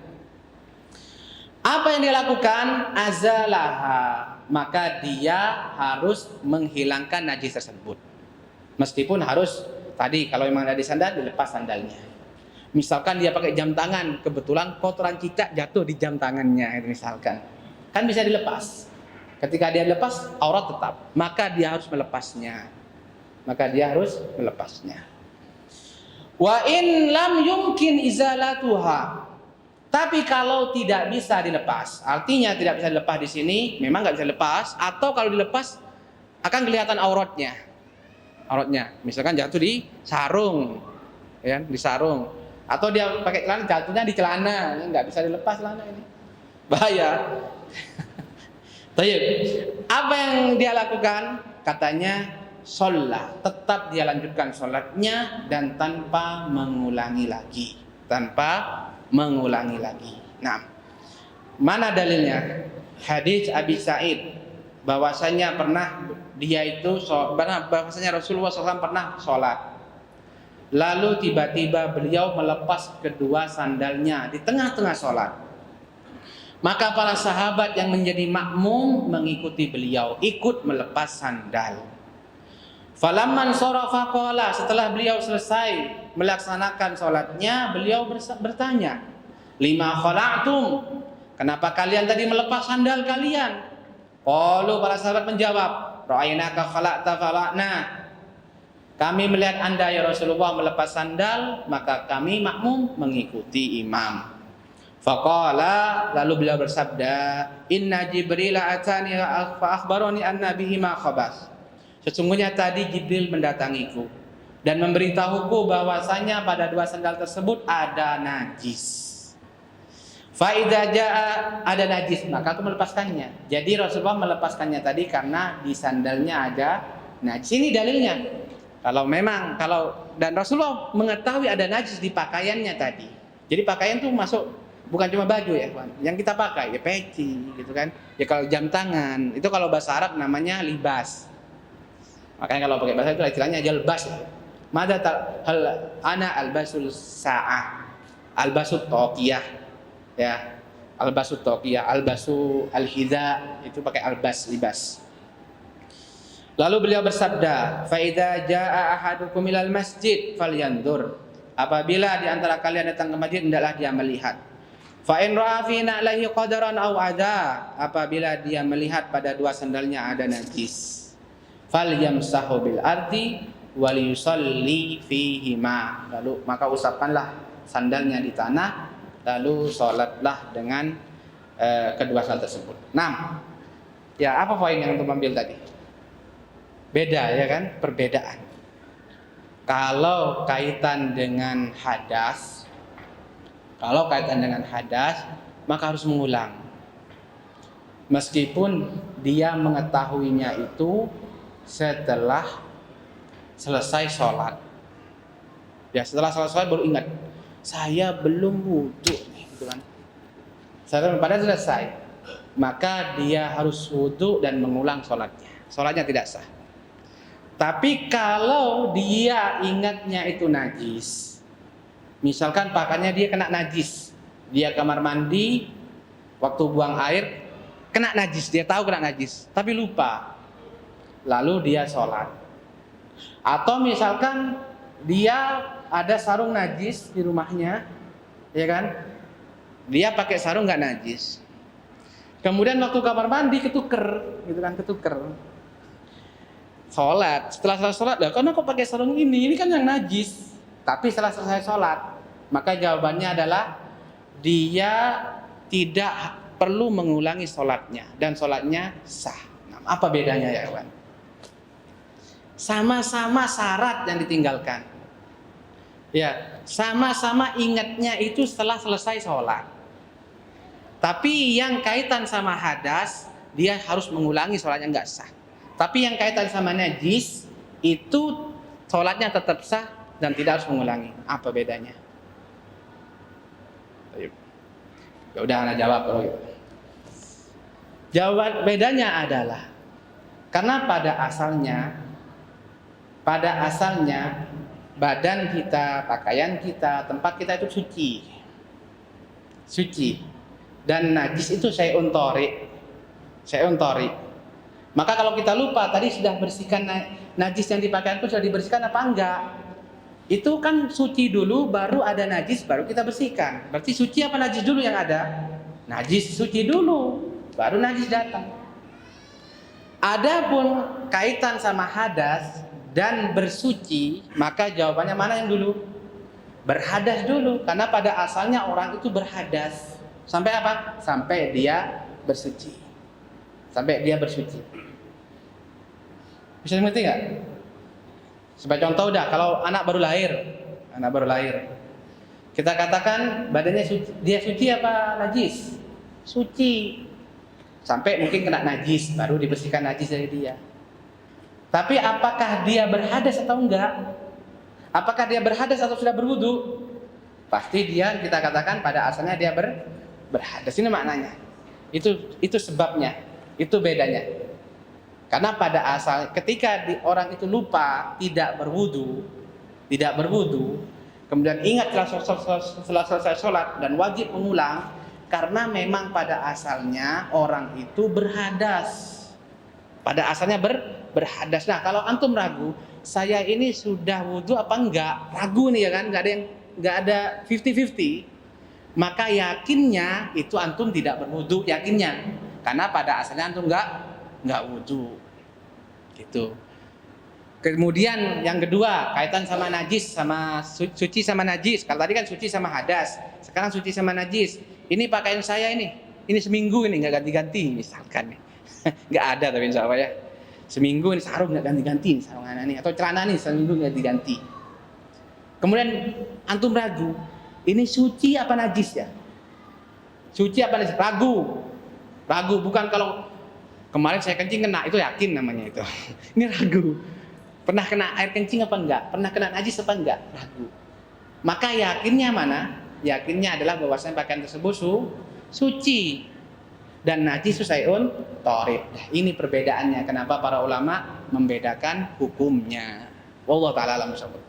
[SPEAKER 2] Apa yang dia lakukan? Azalaha, maka dia harus menghilangkan najis tersebut. Meskipun harus tadi kalau memang ada di sandal dilepas sandalnya. Misalkan dia pakai jam tangan, kebetulan kotoran cicak jatuh di jam tangannya, misalkan, kan bisa dilepas. Ketika dia lepas aurat tetap, maka dia harus melepasnya. Wa in lam yumkin izalatuha. Tapi kalau tidak bisa dilepas, artinya tidak bisa dilepas di sini, memang nggak bisa dilepas, atau kalau dilepas akan kelihatan auratnya. Misalkan jatuh di sarung, ya, di sarung, atau dia pakai celana jatuhnya di celana, nggak bisa dilepas celana ini, bahaya. Baik, apa yang dia lakukan? Katanya sholat, tetap dia lanjutkan sholatnya dan tanpa mengulangi lagi. Nah, mana dalilnya? Hadis Abi Sa'id bahwasanya Rasulullah SAW pernah sholat. Lalu tiba-tiba beliau melepas kedua sandalnya di tengah-tengah sholat. Maka para sahabat yang menjadi makmum mengikuti beliau, ikut melepas sandal. Falamman sarafa qala, setelah beliau selesai melaksanakan sholatnya, beliau bertanya, lima khala'tum, kenapa kalian tadi melepas sandal kalian? Qalu, para sahabat menjawab, ra'ainaka khala'ta fala'na, kami melihat anda ya Rasulullah melepas sandal, maka kami makmum mengikuti imam. Faqala, lalu beliau bersabda, inna Jibril atani fa akhbarani anna bihi ma khabas. Sesungguhnya tadi Jibril mendatangiku dan memberitahuku bahwasanya pada dua sandal tersebut ada najis. Fa idza jaa, ada najis, maka aku melepaskannya. Jadi Rasulullah melepaskannya tadi karena di sandalnya ada najis. Ini dalilnya. Dan Rasulullah mengetahui ada najis di pakaiannya tadi. Jadi pakaian itu masuk bukan cuma baju ya, Tuan. Yang kita pakai ya peci gitu kan. Ya kalau jam tangan, itu kalau bahasa Arab namanya libas. Makanya kalau pakai bahasa itu istilahnya jalbas. Mada hal ana albasul sa'ah, albasut taqiyah, ya, albasut taqiyah, albasu alhiza, itu pakai albas, libas. Lalu beliau bersabda, fa idza jaa ahadukum ilal masjid falyandur, apabila di antara kalian datang ke masjid hendaklah dia melihat. Fa in ra'a fi na'lihi qadaran aw adha, apabila dia melihat pada dua sandalnya ada najis, falyamsahu bil ardi wal yusalli fihi ma, lalu maka usapkanlah sandalnya di tanah, lalu sholatlah dengan kedua sandal tersebut. Nah, ya apa poin yang untuk ambil tadi? Beda ya kan, perbedaan. Kalau kaitan dengan hadas, maka harus mengulang. Meskipun dia mengetahuinya itu setelah selesai sholat. Ya setelah selesai baru ingat, saya belum wudu nih, gitu kan. Padahal selesai, maka dia harus wudu dan mengulang sholatnya. Sholatnya tidak sah. Tapi kalau dia ingatnya itu najis, misalkan pakaiannya dia kena najis, dia kamar mandi, waktu buang air kena najis, dia tahu kena najis, tapi lupa, lalu dia sholat. Atau misalkan dia ada sarung najis di rumahnya, ya kan? Dia pakai sarung nggak najis. Kemudian waktu kamar mandi ketuker, gitu kan, ketuker. Sholat, setelah selesai sholat, lah karena kok pakai sarung ini kan yang najis. Tapi setelah selesai sholat, maka jawabannya adalah dia tidak perlu mengulangi sholatnya dan sholatnya sah. Nah, apa bedanya ya kawan? Sama-sama syarat yang ditinggalkan. Ya, sama-sama ingatnya itu setelah selesai sholat. Tapi yang kaitan sama hadas, dia harus mengulangi sholatnya nggak sah. Tapi yang kaitan sama najis, itu sholatnya tetap sah dan tidak harus mengulangi. Apa bedanya? Ya udah anak jawab kalau gitu. Jawab bedanya adalah karena pada asalnya badan kita, pakaian kita, tempat kita itu suci. Dan najis itu syai'un thari. Maka kalau kita lupa tadi sudah bersihkan najis yang di pakaian itu sudah dibersihkan apa enggak? Itu kan suci dulu baru ada najis baru kita bersihkan. Berarti suci apa najis dulu yang ada? Najis suci dulu baru najis datang. Adapun kaitan sama hadas dan bersuci, maka jawabannya mana yang dulu? Berhadas dulu, karena pada asalnya orang itu berhadas. Sampai apa? Sampai dia bersuci. Bisa dimengerti nggak? Sebagai contoh udah, kalau anak baru lahir, kita katakan badannya suci, dia suci apa najis? Suci. Sampai mungkin kena najis, baru dibersihkan najis dari dia. Tapi apakah dia berhadas atau enggak? Apakah dia berhadas atau sudah berwudu? Pasti dia, kita katakan pada asalnya dia berhadas. Ini maknanya. Itu sebabnya. Itu bedanya. Karena pada asal ketika orang itu lupa tidak berwudu, kemudian ingat setelah selesai sholat dan wajib mengulang, karena memang pada asalnya orang itu berhadas. Pada asalnya berhadas. Nah, kalau antum ragu, saya ini sudah wudu apa enggak? Ragu nih ya kan, enggak ada 50-50. Maka yakinnya itu antum tidak berwudu, yakinnya. Karena pada asalnya antum enggak wudu. Gitu. Kemudian yang kedua, kaitan sama najis, sama suci sama najis. Kalau tadi kan suci sama hadas, sekarang suci sama najis. Ini pakaian saya ini seminggu ini nggak ganti-ganti misalkan nih. Nggak ada tapi insya Allah ya. Seminggu ini sarung nggak ganti-ganti nih sarung anak nih, atau celana nih seminggu nggak ganti-ganti. Kemudian antum ragu, ini suci apa najis ya? Suci apa najis? Ragu bukan kalau kemarin saya kencing kena, itu yakin namanya itu. Ini ragu. Pernah kena air kencing apa enggak? Pernah kena najis apa enggak? Ragu. Maka yakinnya mana? Yakinnya adalah bahwasanya pakaian tersebut suci dan najis syai'un thari. Ini perbedaannya. Kenapa para ulama membedakan hukumnya? Wallahu taala alam bissawab.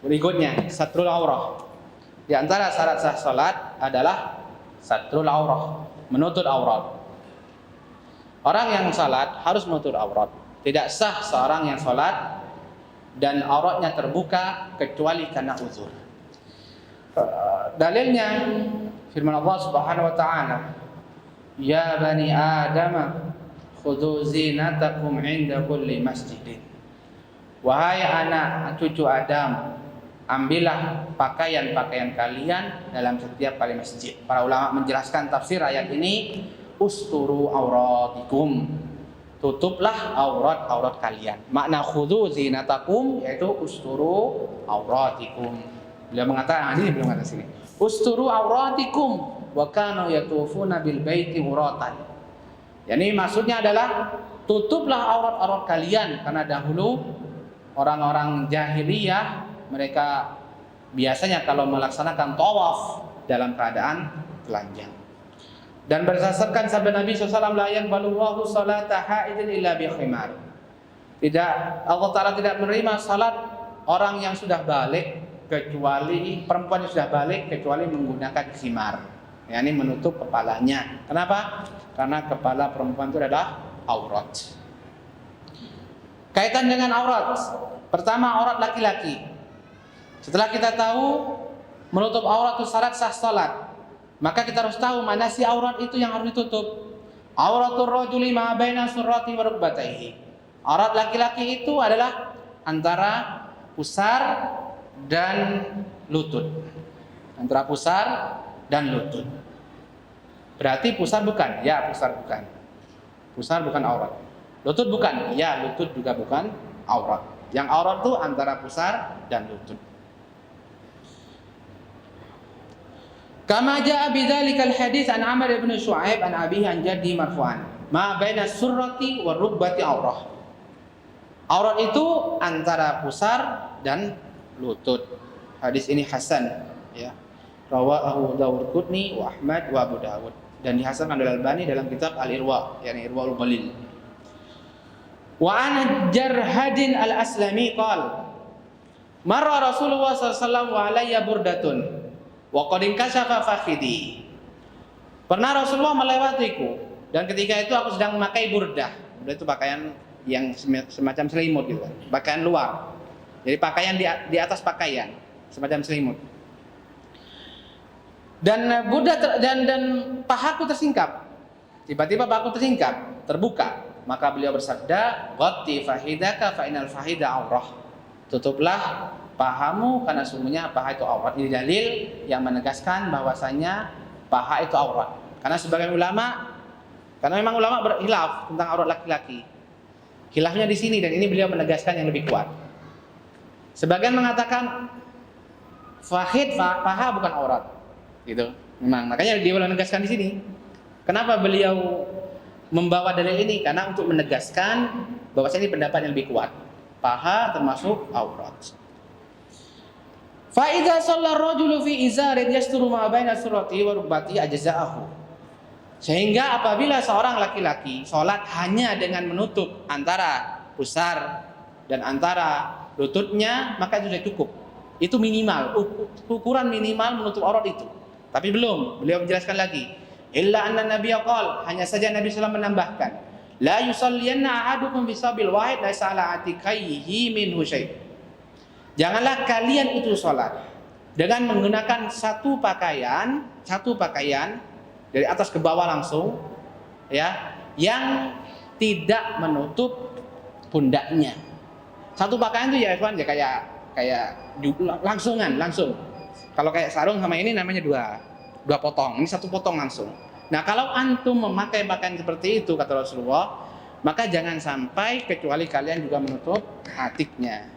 [SPEAKER 2] Berikutnya, satrul aurah. Di antara syarat sah salat adalah satrul aurah, menutup aurat. Orang yang salat harus menutup aurat. Tidak sah seorang yang salat dan auratnya terbuka kecuali karena uzur. Dalilnya firman Allah Subhanahu wa taala, "Ya bani Adam, khudhu zinatakum 'inda kulli masjidin." wahai anak cucu Adam, ambillah pakaian-pakaian kalian dalam setiap kali masjid. Para ulama menjelaskan tafsir ayat ini, usturu auratikum, tutuplah aurat-aurat kalian. Makna khudhu zinatakum yaitu usturu auratikum. Beliau mengatakan, ini belum kata sini. Usturu auratikum wa kanu yatufuna bil baiti uratan. Yani maksudnya adalah tutuplah aurat-aurat kalian, karena dahulu orang-orang jahiliyah mereka biasanya kalau melaksanakan tawaf dalam keadaan telanjang. Dan berdasarkan sabda Nabi SAW, la yaqbalullahu salata haidin illa bi khimar. Tidak, Allah Ta'ala tidak menerima salat orang yang sudah balik kecuali perempuan yang sudah balik kecuali menggunakan khimar, yakni menutup kepalanya. Kenapa? Karena kepala perempuan itu adalah aurat. Kaitan dengan aurat, pertama aurat laki-laki. Setelah kita tahu menutup aurat itu syarat sah salat, maka kita harus tahu mana si aurat itu yang harus ditutup. Auratul rajuli ma baina surrati wa rukbatayhi. Aurat laki-laki itu adalah antara pusar dan lutut. Antara pusar dan lutut. Berarti pusar bukan? Ya, pusar bukan. Pusar bukan aurat. Lutut bukan? Ya, lutut juga bukan aurat. Yang aurat itu antara pusar dan lutut. Kama jaa bidzalikal hadis an Amr bin Shu'aib an abihi an jaddi marfu'an, ma baina surrati wa rukbati aurah. Aurat itu antara pusar dan lutut. Hadis ini hasan, ya. Rawahu Daurqutni wa Ahmad wa Abu Dawud, dan dihasankan oleh Albani dalam kitab Al-Irwa, yakni Irwaul Ghalil. Wa an Jarhadin al-Aslami qala marra Rasulullah sallallahu alaihi wasallam wa alayya burdatun wa qad inkashafa fakhidi. Pernah Rasulullah melewatiku dan ketika itu aku sedang memakai burdah. Burdah itu pakaian yang semacam selimut gitu, pakaian luar. Jadi pakaian di atas pakaian, semacam selimut. Dan burdah dan pahaku tersingkap. Tiba-tiba pahaku tersingkap, terbuka. Maka beliau bersabda, "Ghatti fahidaka fa inal fahida aurah." Tutuplah pahamu karena sungguhnya paha itu aurat. Ini dalil yang menegaskan bahwasanya paha itu aurat. Karena sebagian ulama, karena memang ulama berkhilaf tentang aurat laki-laki. Khilafnya di sini, dan ini beliau menegaskan yang lebih kuat. Sebagian mengatakan fahid, paha bukan aurat. Gitu. Memang makanya dia menegaskan di sini. Kenapa beliau membawa dalil ini? Karena untuk menegaskan bahwasanya ini pendapat yang lebih kuat. Paha termasuk aurat. Fa idza shalla ar-rajulu fi izarin yasturu ma baina surrati wa rukbati ajza'ahu. Sehingga apabila seorang laki-laki salat hanya dengan menutup antara pusar dan antara lututnya, maka itu sudah cukup. Itu minimal, ukuran minimal menutup aurat itu. Tapi belum, beliau menjelaskan lagi. Illa anna nabiyya qala, hanya saja Nabi sallallahu menambahkan, la yusalliyanna ahadukum bisabil wahid laisa ala atikaihi minhu syai'. Janganlah kalian itu salat dengan menggunakan satu pakaian dari atas ke bawah langsung, ya, yang tidak menutup pundaknya. Satu pakaian itu ya ikhwan, ya kayak langsung. Kalau kayak sarung sama ini namanya dua potong. Ini satu potong langsung. Nah, kalau antum memakai pakaian seperti itu kata Rasulullah, maka jangan sampai kecuali kalian juga menutup atiknya.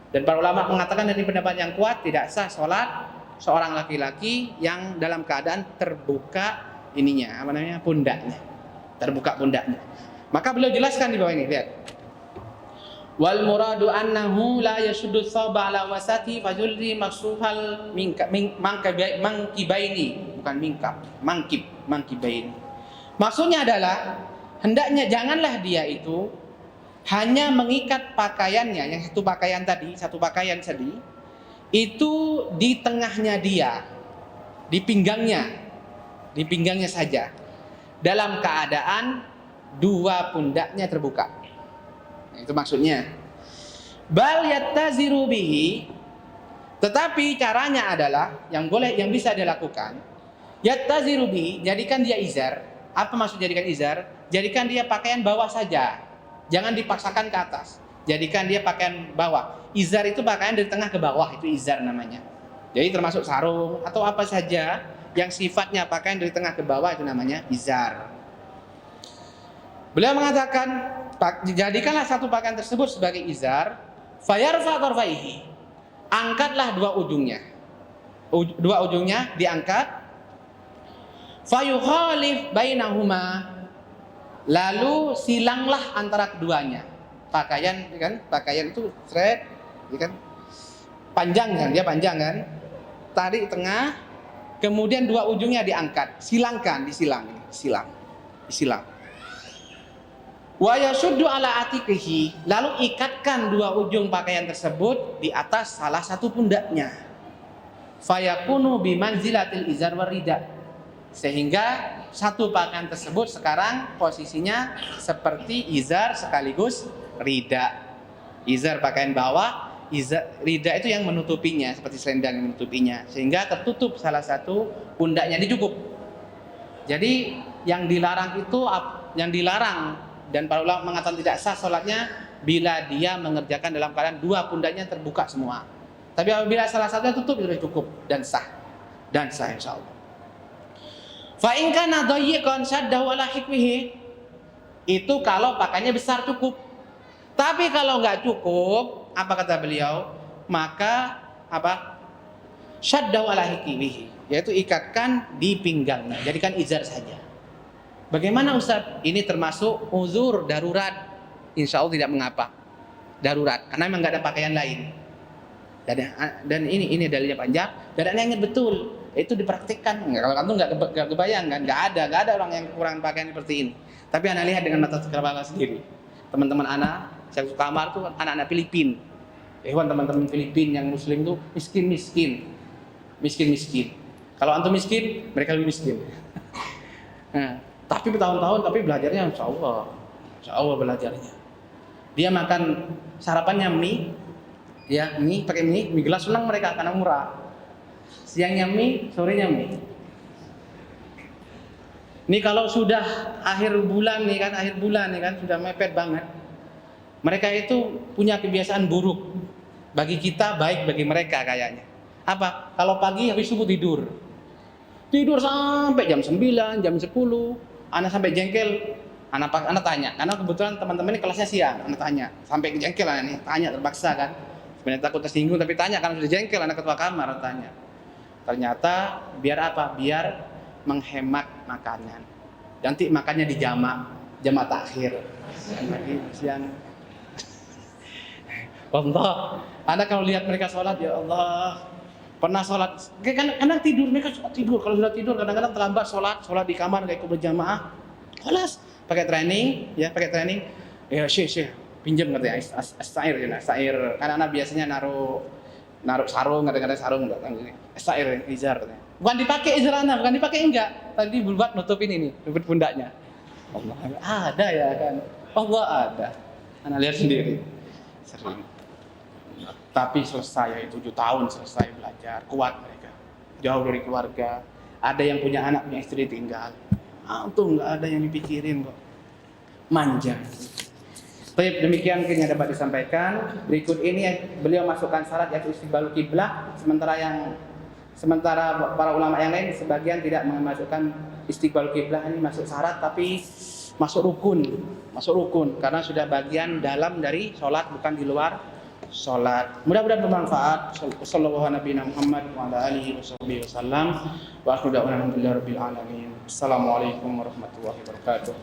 [SPEAKER 2] Dan para ulama mengatakan dari pendapat yang kuat tidak sah sholat seorang laki-laki yang dalam keadaan terbuka pundaknya. Terbuka pundaknya. Maka beliau jelaskan di bawah ini, lihat. Wal muradu annahu la yashuddu thawba ala wasati fajulli maksufal mangkibaini, bukan mangkibaini. Maksudnya adalah hendaknya janganlah dia itu hanya mengikat pakaiannya, yang satu pakaian tadi itu di tengahnya dia, di pinggangnya saja, dalam keadaan dua pundaknya terbuka. Itu maksudnya. Bal yattaziru bihi, tetapi caranya adalah yang bisa dilakukan, yattaziru bihi, jadikan dia izar. Apa maksud jadikan izar? Jadikan dia pakaian bawah saja. Jangan dipaksakan ke atas. jadikan dia pakaian bawah. Izar itu pakaian dari tengah ke bawah, itu izar namanya. Jadi termasuk sarung atau apa saja yang sifatnya pakaian dari tengah ke bawah itu namanya izar. Beliau mengatakan, jadikanlah satu pakaian tersebut sebagai izar, fayarfa tarfaihi. Angkatlah dua ujungnya. Dua ujungnya diangkat. Fayukhalif bainahuma. Lalu silanglah antara keduanya. Pakaian kan, pakaian itu thread, kan? Panjang kan, dia panjang kan? Tarik tengah, kemudian dua ujungnya diangkat, silangkan, disilang. Wa yashuddu ala atiqihi, lalu ikatkan dua ujung pakaian tersebut di atas salah satu pundaknya. Fayakunu bimanzilatil izar warida, sehingga satu pakaian tersebut sekarang posisinya seperti izar sekaligus rida. Izar pakaian bawah, rida itu yang menutupinya, seperti selendang yang menutupinya, sehingga tertutup salah satu pundaknya, ini cukup. Jadi yang dilarang itu, yang dilarang dan para ulama mengatakan tidak sah sholatnya bila dia mengerjakan dalam keadaan dua pundaknya terbuka semua. Tapi apabila salah satunya tutup itu cukup dan sah insya Allah. Fa in kana dayyiqan shaddahu ala hikmihi, itu kalau pakaiannya besar cukup. Tapi kalau nggak cukup, apa kata beliau? Maka apa? Shaddahu ala hikmihi, yaitu ikatkan di pinggangnya, jadikan izar saja. Bagaimana Ustaz? Ini termasuk uzur darurat. Insya Allah tidak mengapa. Darurat, karena memang nggak ada pakaian lain. Dan ini dalilnya panjang. Dan Anda ingat betul, itu dipraktikkan. Kalau antum nggak kebayang kan? Nggak ada orang yang kekurangan pakaian seperti ini. Tapi Anda lihat dengan mata kepala sendiri. Teman-teman Anda, saya suka kamar tuh anak-anak Filipin. Teman-teman Filipin yang Muslim tuh miskin. Kalau antum miskin, mereka lebih miskin. Nah, tapi bertahun-tahun, tapi belajarnya insya Allah belajarnya. Dia makan sarapannya mie, ya mie pakai mie gelas, senang mereka karena murah. Siangnya mie, sorenya mie. Ini kalau sudah akhir bulan nih kan sudah mepet banget. Mereka itu punya kebiasaan buruk. Bagi kita baik, bagi mereka kayaknya. Apa? Kalau pagi habis subuh tidur sampai jam 9, jam 10. Anak sampai jengkel. Anak tanya, karena kebetulan teman-teman ini kelasnya siang. Anak tanya, sampai jengkel anak ini, tanya terpaksa kan. Sebenarnya takut tersinggung tapi tanya karena sudah jengkel, anak ketua kamar tanya. Ternyata biar apa? Biar menghemat makanan. Nanti makannya di jamak takhir. Siang. Allah, Anda kalau lihat mereka sholat, ya Allah, pernah sholat, kadang tidur, mereka tidur. Kalau sudah tidur kadang-kadang terlambat sholat di kamar kayak ikut berjamaah. Kelas pakai training, ya syekh pinjam katanya astair. Karena anak biasanya naruh sarung, kadang-kadang sarung enggak, astair izar katanya. Bukan dipakai izar anak, bukan dipakai enggak. Tadi buat nutupin ini, nutupin pundaknya. Allah ada ya kan. Allah ada. Anak lihat sendiri. Sering. Tapi selesai itu 7 tahun selesai belajar, kuat mereka. Jauh dari keluarga. Ada yang punya anak, punya istri tinggal. Untung nggak ada yang dipikirin kok. Manja. Baik, demikian yang dapat disampaikan. Berikut ini beliau masukkan syarat yaitu istiqbalul kiblah. Sementara para ulama yang lain sebagian tidak memasukkan istiqbalul kiblah ini masuk syarat, tapi masuk rukun karena sudah bagian dalam dari sholat, bukan di luar sholat. Mudah-mudahan bermanfaat. Sallallahu alaihi Muhammad wa ala alihi wasallam. Wa akhiru da'wana alhamdulillahi rabbil alamin. Assalamualaikum warahmatullahi wabarakatuh.